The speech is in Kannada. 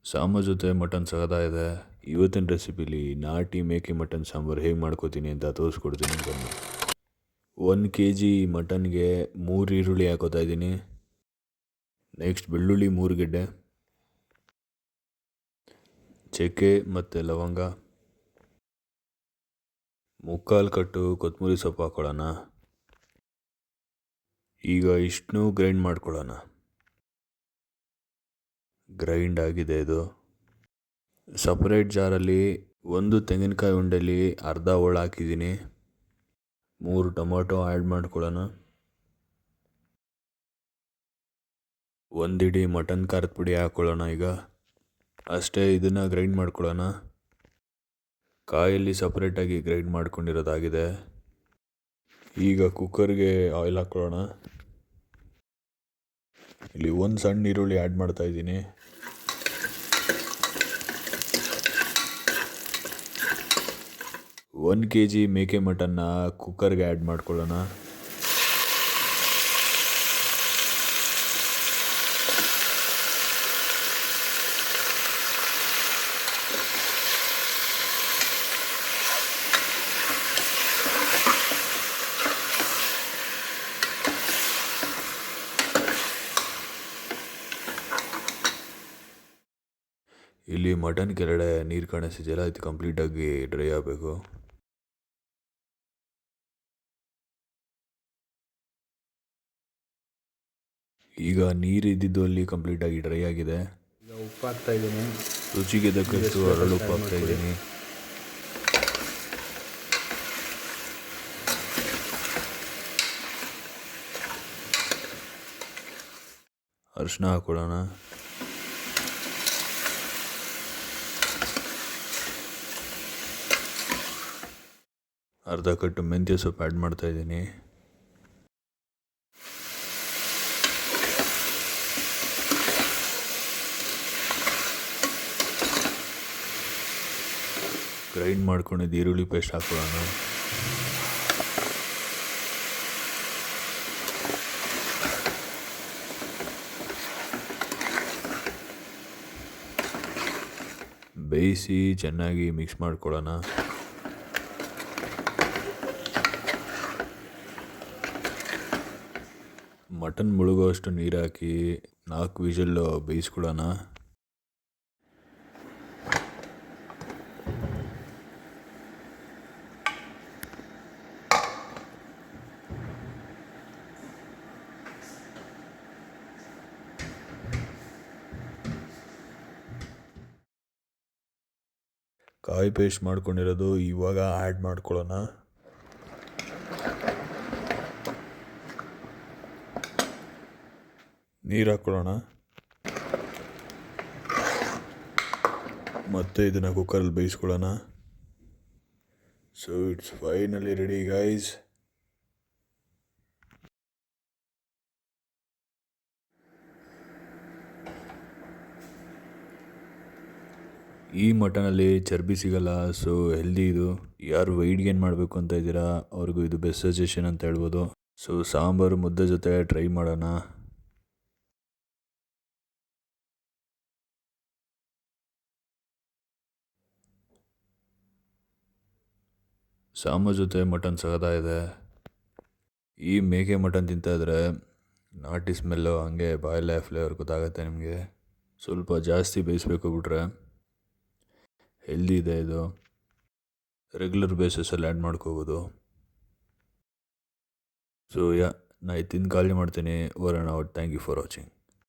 ಸಾಂಬಾರ್ ಜೊತೆ ಮಟನ್ ಸಗದಾಗಿದೆ. ಇವತ್ತಿನ ರೆಸಿಪಿಲಿ ನಾಟಿ ಮೇಕೆ ಮಟನ್ ಸಾಂಬಾರು ಹೇಗೆ ಮಾಡ್ಕೋತೀನಿ ಅಂತ ತೋರಿಸ್ಕೊಡ್ತೀನಿ ಬನ್ನಿ. 1 kg ಮಟನ್ಗೆ 3 ಈರುಳ್ಳಿ ಹಾಕೋತಾ ಇದ್ದೀನಿ. ನೆಕ್ಸ್ಟ್ ಬೆಳ್ಳುಳ್ಳಿ 3 ಗೆಡ್ಡೆ, ಚಕ್ಕೆ ಮತ್ತು ಲವಂಗ, 3/4 ಕಟ್ಟು ಕೊತ್ತಂಬರಿ ಸೊಪ್ಪು ಹಾಕೊಳ್ಳೋಣ. ಈಗ ಇಷ್ಟನ್ನೂ ಗ್ರೈಂಡ್ ಮಾಡ್ಕೊಳ್ಳೋಣ. ಗ್ರೈಂಡ್ ಆಗಿದೆ ಇದು. ಸಪ್ರೇಟ್ ಜಾರಲ್ಲಿ 1 ತೆಂಗಿನಕಾಯಿ ಉಂಡೆಲಿ ಅರ್ಧ ಹೋಳು ಹಾಕಿದ್ದೀನಿ. 3 ಟೊಮೊಟೊ ಆ್ಯಡ್ ಮಾಡ್ಕೊಳ್ಳೋಣ. 1 ಹಿಡಿ ಮಟನ್ ಖಾರದ ಪುಡಿ ಹಾಕ್ಕೊಳ್ಳೋಣ. ಈಗ ಅಷ್ಟೇ, ಇದನ್ನು ಗ್ರೈಂಡ್ ಮಾಡ್ಕೊಳ್ಳೋಣ. ಕಾಯಲ್ಲಿ ಸಪ್ರೇಟಾಗಿ ಗ್ರೈಂಡ್ ಮಾಡ್ಕೊಂಡಿರೋದಾಗಿದೆ. ಈಗ ಕುಕ್ಕರ್ಗೆ ಆಯಿಲ್ ಹಾಕ್ಕೊಳ್ಳೋಣ. ಇಲ್ಲಿ 1 ಸಣ್ಣ ಈರುಳ್ಳಿ ಆ್ಯಡ್ ಮಾಡ್ತಾಯಿದ್ದೀನಿ. ಒನ್ kg ಮೇಕೆ ಮಟನ್ನ ಕುಕ್ಕರ್ಗೆ ಆ್ಯಡ್ ಮಾಡ್ಕೊಳ್ಳೋಣ. ಇಲ್ಲಿ ಮಟನ್ ಕೆಳಗಡೆ ನೀರು ಕಾಣಿಸ್ತಿದೆಯಲ್ಲ, ಇದು ಕಂಪ್ಲೀಟಾಗಿ ಡ್ರೈ ಆಗಬೇಕು. ಈಗ ನೀರು ಇದ್ದಿದ್ದು ಅಲ್ಲಿ ಕಂಪ್ಲೀಟಾಗಿ ಡ್ರೈ ಆಗಿದೆ. ಈಗ ಉಪ್ಪು ಹಾಕ್ತಾ ಇದ್ದೀನಿ. ರುಚಿಗೆ ತಕ್ಕಷ್ಟು ಹರಳು ಉಪ್ಪು ಹಾಕ್ತಾ ಇದ್ದೀನಿ. ಅರಿಶಿನ ಹಾಕೊಳ್ಳೋಣ. ಅರ್ಧ ಕಟ್ಟು ಮೆಂತ್ಯ ಸೊಪ್ಪು ಆ್ಯಡ್ ಮಾಡ್ತಾ ಇದ್ದೀನಿ. ಗ್ರೈಂಡ್ ಮಾಡ್ಕೊಂಡಿದ್ದು ಈರುಳ್ಳಿ ಪೇಸ್ಟ್ ಹಾಕೊಳ್ಳೋಣ. ಬೇಯಿಸಿ ಚೆನ್ನಾಗಿ ಮಿಕ್ಸ್ ಮಾಡ್ಕೊಳ್ಳೋಣ. ಮಟನ್ ಮುಳುಗೋಷ್ಟು ನೀರು ಹಾಕಿ 4 ವಿಷಲ್ ಬೇಯಿಸ್ಕೊಳ್ಳೋಣ. ಕಾಯಿ ಪೇಸ್ಟ್ ಮಾಡ್ಕೊಂಡಿರೋದು ಇವಾಗ ಆ್ಯಡ್ ಮಾಡ್ಕೊಳ್ಳೋಣ. ನೀರು ಹಾಕ್ಕೊಳ್ಳೋಣ. ಮತ್ತು ಇದನ್ನು ಕುಕ್ಕರಲ್ಲಿ ಬೇಯಿಸ್ಕೊಳ್ಳೋಣ. So it's finally ready guys. ಈ ಮಟನಲ್ಲಿ ಚರ್ಬಿ ಸಿಗಲ್ಲ, ಸೊ ಹೆಲ್ದಿ ಇದು. ಯಾರು ವೆಯ್ಟ್ ಗೇನ್ ಮಾಡಬೇಕು ಅಂತ ಇದ್ದೀರಾ ಅವ್ರಿಗೂ ಇದು ಬೆಸ್ಟ್ ಸಜೆಷನ್ ಅಂತ ಹೇಳ್ಬೋದು. ಸೊ ಸಾಂಬಾರು ಮುದ್ದೆ ಜೊತೆ ಟ್ರೈ ಮಾಡೋಣ. ಸಾಂಬಾರು ಜೊತೆ ಮಟನ್ ಸಗದಾಗಿದೆ. ಈ ಮೇಕೆ ಮಟನ್ ತಿಂತಾಯಿದ್ರೆ ನಾಟಿ ಸ್ಮೆಲ್ಲು ಹಂಗೆ ಬಾಯಲ್ಲೇ ಫ್ಲೇವರ್ ಗೊತ್ತಾಗುತ್ತೆ ನಿಮಗೆ. ಸ್ವಲ್ಪ ಜಾಸ್ತಿ ಬೇಯಿಸ್ಬೇಕು ಬಿಟ್ರೆ. ಹೆಲ್ದಿ ಇದೆ ಇದು. ರೆಗ್ಯುಲರ್ ಬೇಸಿಸಲ್ಲಿ ಆ್ಯಡ್ ಮಾಡ್ಕೋಬೋದು. ಸೊ ನಾ ತಿಂದು ಖಾಲಿ ಮಾಡ್ತೀನಿ. Over and out. Thank you for watching.